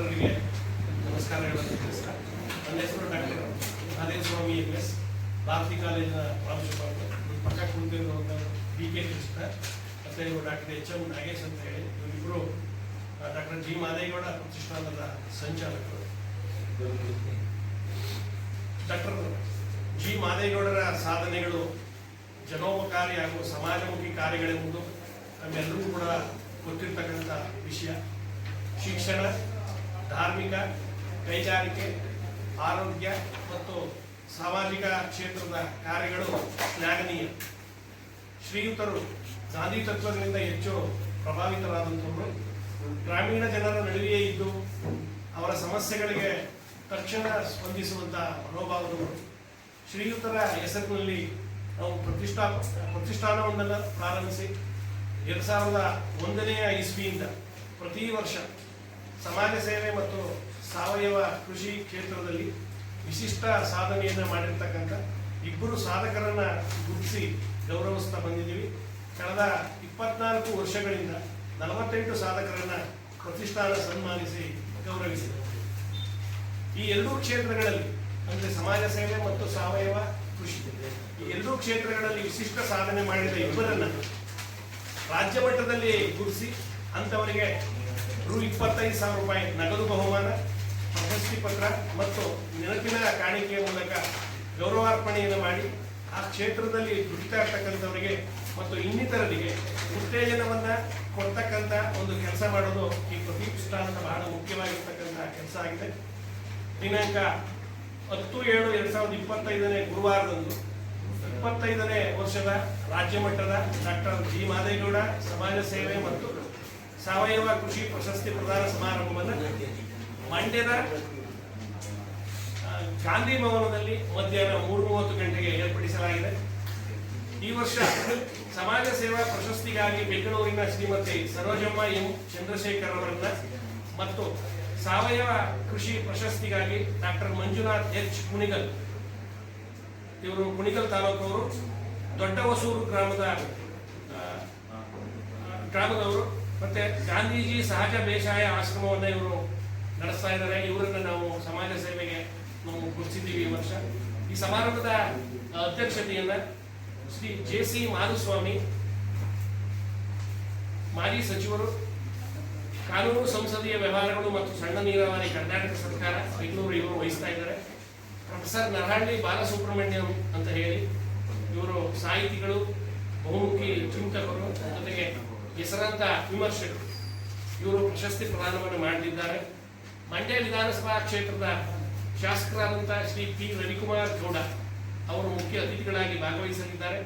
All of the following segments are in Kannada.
ಡಾಕ್ಟರ್ಗೆ ನಮಸ್ಕಾರಗಳನ್ನು ತಿಳಿಸ್ತಾ ನನ್ನ ಹೆಸರು ಡಾಕ್ಟರ್ ಮಹದೇವಸ್ವಾಮಿ MS ಭಾರತಿ ಕಾಲೇಜಿನ ಪ್ರಾಂಶುಪಾಲರು. ಪಕ್ಕ ಕುಳಿತಿರುವಂಥ DK ಕೃಷ್ಣ ಮತ್ತು ಇವರು ಡಾಕ್ಟರ್ HM ನಾಗೇಶ್ ಅಂತ ಹೇಳಿ, ಇವರಿಬ್ಬರು ಡಾಕ್ಟರ್ G ಮಾದೇಗೌಡ ಪ್ರತಿಷ್ಠಾನದ ಸಂಚಾಲಕರು. ಡಾಕ್ಟರ್ G ಮಾದೇಗೌಡರ ಸಾಧನೆಗಳು ಜನೋಪಕಾರಿ ಹಾಗೂ ಸಮಾಜಮುಖಿ ಕಾರ್ಯಗಳೆಂಬುದು ನಮ್ಮೆಲ್ಲರಿಗೂ ಕೂಡ ಗೊತ್ತಿರ್ತಕ್ಕಂಥ ವಿಷಯ. ಶಿಕ್ಷಣ, ಧಾರ್ಮಿಕ, ಕೈಗಾರಿಕೆ, ಆರೋಗ್ಯ ಮತ್ತು ಸಾಮಾಜಿಕ ಕ್ಷೇತ್ರದ ಕಾರ್ಯಗಳು ಶ್ಲಾಘನೀಯ. ಶ್ರೀಯುತರು ಗಾಂಧಿ ತತ್ವಗಳಿಂದ ಹೆಚ್ಚು ಪ್ರಭಾವಿತರಾದಂಥವರು. ಗ್ರಾಮೀಣ ಜನರ ನಡುವೆಯೇ ಇದ್ದು ಅವರ ಸಮಸ್ಯೆಗಳಿಗೆ ತಕ್ಷಣ ಸ್ಪಂದಿಸುವಂಥ ಮನೋಭಾವದವರು. ಶ್ರೀಯುತರ ಹೆಸರಿನಲ್ಲಿ ನಾವು ಪ್ರತಿಷ್ಠಾನವನ್ನೆಲ್ಲ ಪ್ರಾರಂಭಿಸಿ 2001ನೇ ಇಸ್ವಿಯಿಂದ ಪ್ರತಿ ವರ್ಷ ಸಮಾಜ ಸೇವೆ ಮತ್ತು ಸಾವಯವ ಕೃಷಿ ಕ್ಷೇತ್ರದಲ್ಲಿ ವಿಶಿಷ್ಟ ಸಾಧನೆಯನ್ನು ಮಾಡಿರ್ತಕ್ಕಂಥ ಇಬ್ಬರು ಸಾಧಕರನ್ನು ಗುರುತಿಸಿ ಗೌರವಿಸ್ತಾ ಬಂದಿದ್ದೀವಿ. ಕಳೆದ 24 ವರ್ಷಗಳಿಂದ 48 ಸಾಧಕರನ್ನು ಪ್ರತಿಷ್ಠಾನ ಸನ್ಮಾನಿಸಿ ಗೌರವಿಸಿದೆ. ಈ ಎರಡೂ ಕ್ಷೇತ್ರಗಳಲ್ಲಿ ಅಂದರೆ ಸಮಾಜ ಸೇವೆ ಮತ್ತು ಸಾವಯವ ಕೃಷಿ, ಈ ಎರಡೂ ಕ್ಷೇತ್ರಗಳಲ್ಲಿ ವಿಶಿಷ್ಟ ಸಾಧನೆ ಮಾಡಿದ ಇಬ್ಬರನ್ನು ರಾಜ್ಯ ಮಟ್ಟದಲ್ಲಿ ಗುರುತಿಸಿ ಅಂಥವರಿಗೆ ರು 25,000 ರೂಪಾಯಿ ನಗದು ಬಹುಮಾನ, ಪ್ರಶಸ್ತಿ ಪತ್ರ ಮತ್ತು ನೆನಪಿನ ಕಾಣಿಕೆಯ ಮೂಲಕ ಗೌರವಾರ್ಪಣೆಯನ್ನು ಮಾಡಿ ಆ ಕ್ಷೇತ್ರದಲ್ಲಿ ದುಡಿತಾ ಇರ್ತಕ್ಕಂಥವರಿಗೆ ಮತ್ತು ಇನ್ನಿತರರಿಗೆ ಉತ್ತೇಜನವನ್ನು ಕೊಡ್ತಕ್ಕಂಥ ಒಂದು ಕೆಲಸ ಮಾಡೋದು ಈ ಪ್ರತಿಷ್ಠಾನದ ಬಹಳ ಮುಖ್ಯವಾಗಿರ್ತಕ್ಕಂಥ ಕೆಲಸ ಆಗಿದೆ. ದಿನಾಂಕ 10/7/2025 ಗುರುವಾರದಂದು 25ನೇ ವರ್ಷದ ರಾಜ್ಯ ಮಟ್ಟದ ಡಾಕ್ಟರ್ G ಮಾದೇಗೌಡ ಸಮಾಜ ಸೇವೆ ಮತ್ತು ಸಾವಯವ ಕೃಷಿ ಪ್ರಶಸ್ತಿ ಪ್ರದಾನ ಸಮಾರಂಭವನ್ನು ಮಂಡ್ಯದ ಗಾಂಧಿ ಭವನದಲ್ಲಿ ಮಧ್ಯಾಹ್ನ 3:30 ಗಂಟೆಗೆ ಏರ್ಪಡಿಸಲಾಗಿದೆ. ಈ ವರ್ಷ ಸಮಾಜ ಸೇವಾ ಪ್ರಶಸ್ತಿಗಾಗಿ ಬೆಂಗಳೂರಿನ ಶ್ರೀಮತಿ ಸರೋಜಮ್ಮ M ಚಂದ್ರಶೇಖರ್ ಅವರನ್ನ ಮತ್ತು ಸಾವಯವ ಕೃಷಿ ಪ್ರಶಸ್ತಿಗಾಗಿ ಡಾಕ್ಟರ್ ಮಂಜುನಾಥ್ H ಕುಣಿಗಲ್, ಇವರು ಕುಣಿಗಲ್ ತಾಲೂಕವರು, ದೊಡ್ಡ ಹೊಸೂರು ಗ್ರಾಮದವರು, ಮತ್ತೆ ಗಾಂಧೀಜಿ ಸಹಜ ಬೇಸಾಯ ಆಶ್ರಮವನ್ನು ಇವರು ನಡೆಸ್ತಾ ಇದ್ದಾರೆ. ಇವರನ್ನು ನಾವು ಸಮಾಜ ಸೇವೆಗೆ ನಾವು ಗುರುತಿಸಿದ್ದೀವಿ ಈ ವರ್ಷ. ಈ ಸಮಾರಂಭದ ಅಧ್ಯಕ್ಷತೆಯನ್ನ ಶ್ರೀ JC ಮಾಧುಸ್ವಾಮಿ, ಮಾಜಿ ಸಚಿವರು, ಕಾನೂನು ಸಂಸದೀಯ ವ್ಯವಹಾರಗಳು ಮತ್ತು ಸಣ್ಣ ನೀರಾವರಿ, ಕರ್ನಾಟಕ ಸರ್ಕಾರ, ಬೆಂಗಳೂರು, ಇವರು ವಹಿಸ್ತಾ ಇದ್ದಾರೆ. ಪ್ರೊಫೆಸರ್ ನರಹಳ್ಳಿ ಬಾಲಸುಬ್ರಹ್ಮಣ್ಯಂ ಅಂತ ಹೇಳಿ, ಇವರು ಸಾಹಿತಿಗಳು, ಬಹುಮುಖಿ ಚಿಂತಕರು, ಜೊತೆಗೆ ಹೆಸರಾಂತ ವಿಮರ್ಶಕರು. ಇವರು ಪ್ರಶಸ್ತಿ ಪ್ರದಾನವನ್ನು ಮಾಡಲಿದ್ದಾರೆ. ಮಂಡ್ಯ ವಿಧಾನಸಭಾ ಕ್ಷೇತ್ರದ ಶಾಸಕರಾದಂಥ ಶ್ರೀ P ರವಿಕುಮಾರ್ ಗೌಡ ಅವರು ಮುಖ್ಯ ಅತಿಥಿಗಳಾಗಿ ಭಾಗವಹಿಸಲಿದ್ದಾರೆ.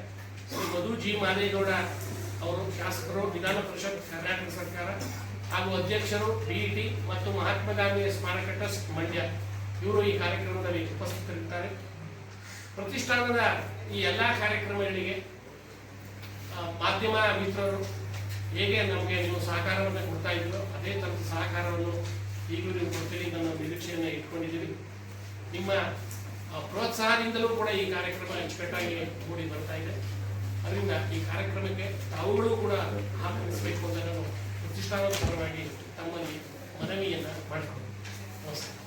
ಶ್ರೀ ಮಧು G ಮಾದೇಗೌಡ ಅವರು ಶಾಸಕರು, ವಿಧಾನ ಪರಿಷತ್, ಕರ್ನಾಟಕ ಸರ್ಕಾರ ಹಾಗೂ ಅಧ್ಯಕ್ಷರು, BET ಮತ್ತು ಮಹಾತ್ಮ ಗಾಂಧಿ ಸ್ಮಾರಕ ಟ್ರಸ್ಟ್ ಮಂಡ್ಯ, ಇವರು ಈ ಕಾರ್ಯಕ್ರಮದಲ್ಲಿ ಉಪಸ್ಥಿತರಿದ್ದಾರೆ. ಪ್ರತಿಷ್ಠಾನದ ಈ ಎಲ್ಲ ಕಾರ್ಯಕ್ರಮಗಳಿಗೆ ಮಾಧ್ಯಮ ಮಿತ್ರರು ಹೇಗೆ ನಮಗೆ ನೀವು ಸಹಕಾರವನ್ನು ಕೊಡ್ತಾ ಇದ್ರು, ಅದೇ ಥರದ ಸಹಕಾರವನ್ನು ಈಗಲೂ ನೀವು ಕೊಡ್ತೀರಿ ಅನ್ನೋ ನಿರೀಕ್ಷೆಯನ್ನು ಇಟ್ಕೊಂಡಿದ್ದೀವಿ. ನಿಮ್ಮ ಪ್ರೋತ್ಸಾಹದಿಂದಲೂ ಕೂಡ ಈ ಕಾರ್ಯಕ್ರಮ ಅಚ್ಚುಕಟ್ಟಾಗಿ ಮೂಡಿ ಬರ್ತಾ ಇದೆ. ಅದರಿಂದ ಈ ಕಾರ್ಯಕ್ರಮಕ್ಕೆ ತಾವುಗಳು ಕೂಡ ಆಹ್ವಾನಿಸಬೇಕು ಅಂತ ನಾನು ಪ್ರತಿಷ್ಠಾನದ ಪರವಾಗಿ ತಮ್ಮಲ್ಲಿ ಮನವಿಯನ್ನು ಮಾಡಿಕೊಂಡು ನಮಸ್ಕಾರ.